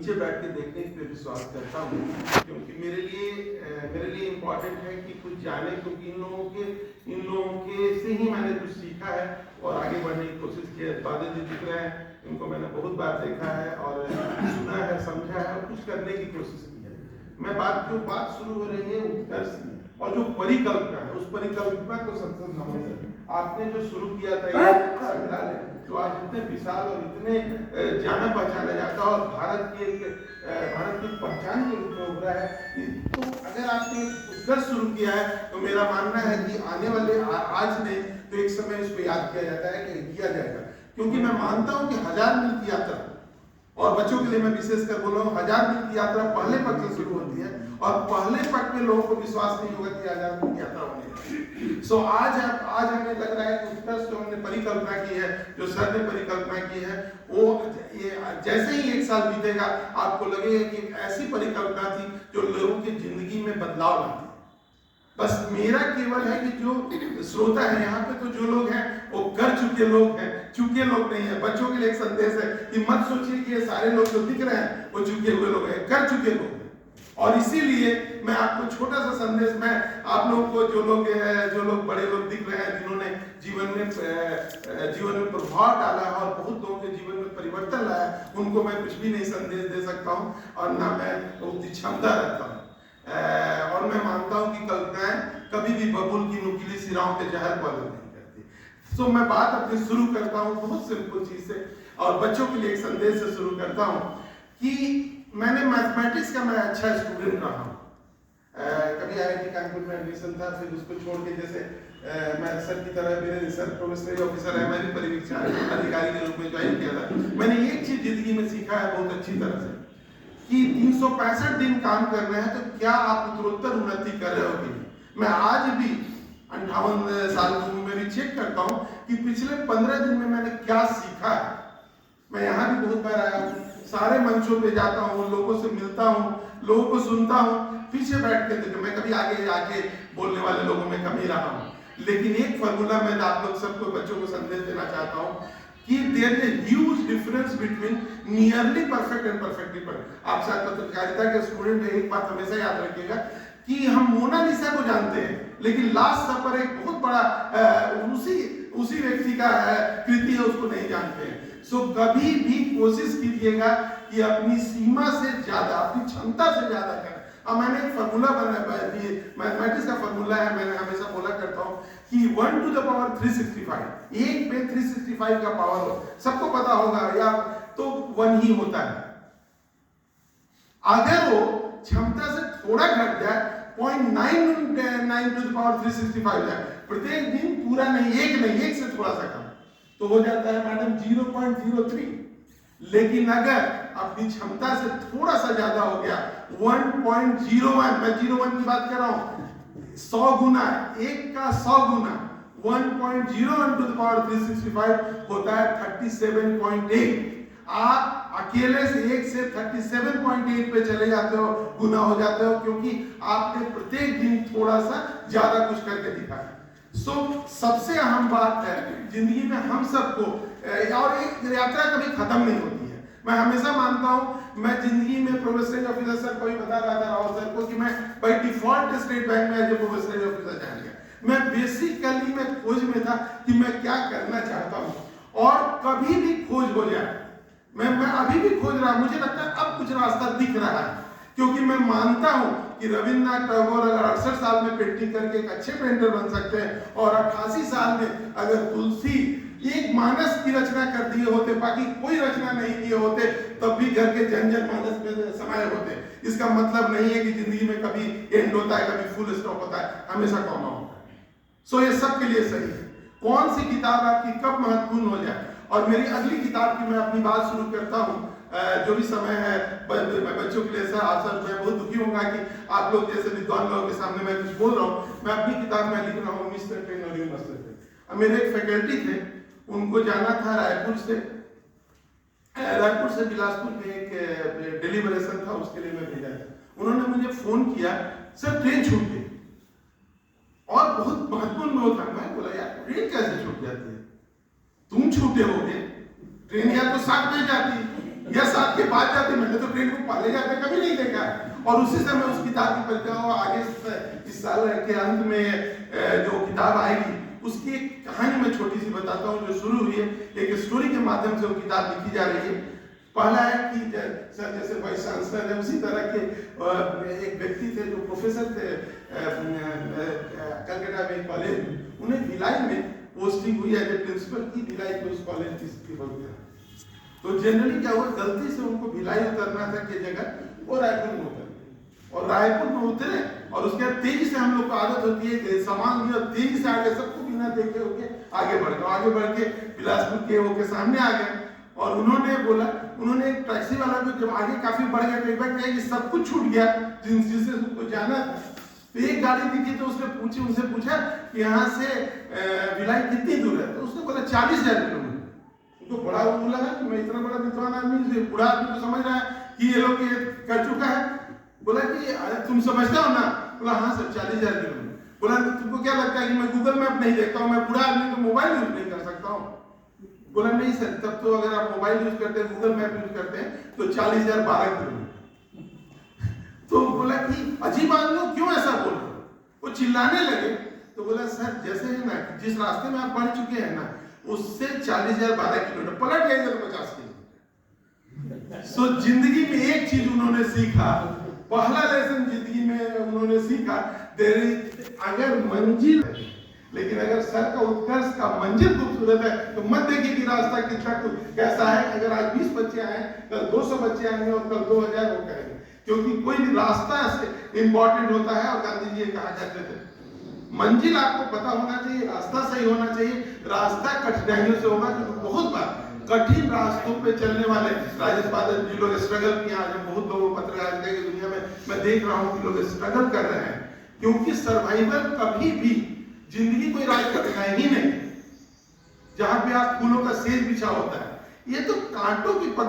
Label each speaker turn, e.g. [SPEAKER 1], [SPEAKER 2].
[SPEAKER 1] नीचे बैठ के देखने पे विश्वास करता हूँ, क्योंकि मेरे लिए इम्पोर्टेंट है कि कुछ जाने, क्योंकि इन लोगों के से ही मैंने कुछ सीखा है और आगे बढ़ने की कोशिश की है। बादल जी दिख रहे हैं, इनको मैंने बहुत बार देखा है और सुना है, समझा है और कुछ करने की कोशिश की है। मैं बात शुरू हो रही है उत्कर्ष की, और जो परिकल्पना है उस परिकल्पना को संसद समझ आपने जो शुरू किया था तो आज इतने विशाल और इतने जाना पहचाना जाता और भारत की पहचान के रूप में उभरा है। तो अगर आपने उत्कर्ष शुरू किया है तो मेरा मानना है कि आने वाले आज नहीं तो एक समय इसको याद किया जाता है कि किया जाएगा, क्योंकि मैं मानता हूं कि 1000 मील की यात्रा, और बच्चों के लिए मैं विशेषकर बोल रहा हूँ, 1000 मील की यात्रा पहले पग से शुरू होती है और पहले पग में लोगों को विश्वास नहीं होगा कि 1000 मील की यात्रा होने वाली। सो आज हमें लग रहा है कि उत्कर्ष जो हमने परिकल्पना की है, जो सर ने परिकल्पना की है, वो जैसे ही एक साल बीतेगा आपको लगेगा कि एक ऐसी परिकल्पना थी जो लोगों की जिंदगी में बदलाव लाती। बस मेरा केवल है कि जो श्रोता है यहाँ पे, तो जो लोग हैं वो कर चुके लोग हैं, चुके लोग नहीं है। बच्चों के लिए एक संदेश है कि मत सोचिए कि ये सारे लोग जो दिख रहे हैं वो चुके हुए लोग हैं, कर चुके लोग हैं। और इसीलिए मैं आपको छोटा सा संदेश, मैं आप लोगों को जो लोग बड़े लोग दिख रहे हैं, जिन्होंने जीवन में प्रभाव डाला है और बहुत लोगों के जीवन में परिवर्तन लाया, उनको मैं कुछ भी नहीं संदेश दे सकता हूँ और ना मैं उतनी क्षमता रखता हूँ। और मैं मानता हूं कि कल्पनाएं कभी भी बबूल की नुकीली सिराओं के जहर पैदा नहीं करती। सो मैं बात अपनी शुरू करता हूं बहुत सिंपल चीज से, और बच्चों के लिए एक संदेश से शुरू करता हूं कि मैंने मैथमेटिक्स का मैं अच्छा स्टूडेंट रहा हूं। कभी IIT कानपुर में एडमिशन था, फिर उसको छोड़ के जैसे मैं सर की तरह मेरे सर प्रोफेसर ऑफिसर है, मैंने परिवीक्षा अधिकारी के रूप में ज्वाइन किया था। मैंने एक चीज जिंदगी में सीखा है बहुत अच्छी तरह से कि 365 दिन काम कर रहे हैं तो क्या आप उत्तरोत्तर उन्नति कर रहे हो कि नहीं। मैं आज भी 58 साल की उम्र में भी चेक करता हूं कि पिछले 15 दिन में मैंने क्या सीखा है। मैं यहाँ भी बहुत बार आया हूँ, सारे मंचों पे जाता हूँ, लोगों से मिलता हूँ, लोगों को सुनता हूँ, पीछे बैठ के देखो, मैं कभी आगे बोलने वाले लोगों में कम ही रहा हूँ। लेकिन एक फॉर्मूला मैं आप लोग सबको बच्चों को संदेश देना चाहता हूँ कि there is a huge difference between nearly perfect and perfectly perfect. आप शायद पत्रकारिता के स्टूडेंट हैं, एक बात हमेशा याद रखिएगा कि हम मोनालिसा को जानते हैं, लेकिन लास्ट सफर एक बहुत बड़ा उसी व्यक्ति का कृति है, उसको नहीं जानते हैं। सो कभी भी कोशिश कीजिएगा कि अपनी सीमा से ज्यादा, अपनी क्षमता से ज्यादा करें। अब मैंने एक फार्मूला बनाया, मैथमेटिक्स का फार्मूला है, मैंने हमेशा बोला करता हूँ कि 1 to the power 365, एक पे 365 का पावर हो, सबको पता होगा या तो 1 ही होता है। अगर वो क्षमता से थोड़ा घट जाए, 0.99 to the power 365 जाए, प्रत्येक दिन पूरा नहीं, एक से थोड़ा सा कम, तो हो जाता है मैडम 0.03। लेकिन अगर अपनी क्षमता से थोड़ा सा ज्यादा हो गया, 1.01, मैं 01 की बात कर रहा हूं, 100 गुना, एक का 100 गुना, 1.01 to the power 365 होता है 37.8। आप अकेले से 1 से 37.8 पे चले जाते हो, गुना हो जाते हो, क्योंकि आपने प्रत्येक दिन थोड़ा सा ज्यादा कुछ करके दिखाया। सबसे अहम बात है जिंदगी में हम सबको, और एक यात्रा कभी खत्म नहीं होती है। मैं हमेशा मानता हूं, मैं जिंदगी में प्रोफेसर ऑफिसर सर को भी बता रहा था, राव सर को, कि मैं बाय डिफॉल्ट स्टेट बैंक में एज ए प्रोफेसर ऑफिसर जान गया। मैं बेसिकली मैं खोज में था कि मैं क्या करना चाहता हूं, और कभी भी खोज हो जाए, मैं अभी भी खोज रहा, मुझे लगता है अब कुछ रास्ता दिख रहा है, क्योंकि मैं मानता हूं कि रविन्द्रनाथ टैगोर अगर 68 साल में पेंटिंग करके एक अच्छे पेंटर बन सकते हैं, और 88 साल में अगर तुलसी एक मानस की रचना कर दिए होते, बाकी कोई रचना नहीं किए होते, तब भी घर के जन मानस में समाये होते। इसका मतलब नहीं है कि जिंदगी में कभी एंड होता है, कभी फुल स्टॉप होता है, हमेशा कॉमा होता है। सो ये सबके लिए सही है। कौन सी किताब आपकी कब महत्वपूर्ण हो जाए। और मेरी अगली किताब की मैं अपनी बात शुरू करता हूँ, जो भी समय है बच्चों के लिए। सर आप सर, मैं बहुत दुखी होगा कि आप लोग जैसे विद्वान लोगों के सामने मैं कुछ बोल रहा हूँ। मैं अपनी किताब में लिख रहा हूँ मिस्टर ट्रेन और यू मास्टर ट्रेन। मेरे एक फैकल्टी थे, उनको जाना था रायपुर से बिलासपुर में एक डिलीवरेशन था, उसके लिए मैं भेजा था। उन्होंने मुझे फोन किया, सर ट्रेन छूट गई, और बहुत महत्वपूर्ण वो था। मैं बोला यार ट्रेन कैसे छूट जाती है, तुम छूटे होगे, ट्रेन या तो 7 बजे जाती या 7 के बाद जाते, मैंने तो ट्रेन को पहले जाते कभी नहीं देखा है। और उसी समय उस किताब की परिचय और आगे इस साल के अंत में जो किताब आएगी उसकी एक कहानी मैं छोटी सी बताता हूँ जो शुरू हुई है। एक स्टोरी के माध्यम से वो किताब लिखी जा रही है। पहला है कि सर जैसे वाइस चांसलर है उसी तरह के एक व्यक्ति थे जो प्रोफेसर थे कलकत्ता में कॉलेज में, उन्हें भिलाई में पोस्टिंग हुई एज ए प्रिंसिपल की। भिलाई के उस कॉलेज की तो जनरली क्या हुआ, गलती से उनको भिलाई उतरना था की जगह वो रायपुर में उतर, और रायपुर में उतरे और उसके बाद तेजी से हम लोग को आदत होती है कि सामान लिया तेजी से आगे सबको बिना देखे होके आगे बढ़ के बिलासपुर के वो के सामने आ गए। और उन्होंने बोला, उन्होंने एक टैक्सी वाला को जब आगे काफी बढ़ गया तो एक बार क्या कि सब कुछ छूट गया जिनसे उनको जाना था। तो एक गाड़ी दिखी तो उसने उनसे पूछा कि यहाँ से भिलाई कितनी दूर है, तो उसने बोला 40,000 किलोमीटर। उनको बड़ा वो लगा कि मैं इतना बड़ा विद्वान आदमी, बूढ़ा आदमी तो समझ रहा है कि ये लोग ये कर चुका है। बोला कि तुम समझते हो ना? बोला हाँ सर 40,000 किलोमीटर। बोला तुमको क्या लगता है कि मैं गूगल मैप नहीं देखता हूँ, मैं बूढ़ा आदमी तो मोबाइल यूज नहीं कर सकता हूँ? बोला नहीं सर, तब तो अगर आप मोबाइल यूज करते हैं गूगल मैप यूज करते हैं तो 40,000 12 किलोमीटर। तो बोला कि अजीब आदमी क्यों ऐसा बोल रहे हो? वो चिल्लाने लगे। तो बोला सर जैसे है ना जिस रास्ते में आप बढ़ चुके हैं ना उससे 40,000 12 किलोमीटर पलट गए तो 50 किलोमीटर। सो जिंदगी में एक चीज उन्होंने सीखा, पहला लेसन जिंदगी में उन्होंने सीखा, अगर मंजिल है लेकिन अगर सर का उत्कर्ष का मंजिल खूबसूरत है तो मत देखिए कि रास्ता कितना कैसा है। अगर आज 20 बच्चे आए कल 200 बच्चे आएंगे और कल 2000 वो कहेंगे, क्योंकि कोई भी रास्ता से इंपॉर्टेंट होता है। और गांधी जी कहा करते थे मंजिल आपको पता होना चाहिए, रास्ता सही होना चाहिए। रास्ता कठिनाइयों से होगा, क्योंकि बहुत बार कठिन रास्तों पे चलने वाले राजेश बादल जी लोग स्ट्रगल किए। आज बहुत लोगों पत्रकारिता की दुनिया में मैं देख रहा हूँ कि लोग स्ट्रगल कर रहे हैं, क्योंकि सर्वाइवल कभी भी जिंदगी कोई राज करना ही नहीं जहां पे आप फूलों का सेज बिछा होता है। ये तो कांटों की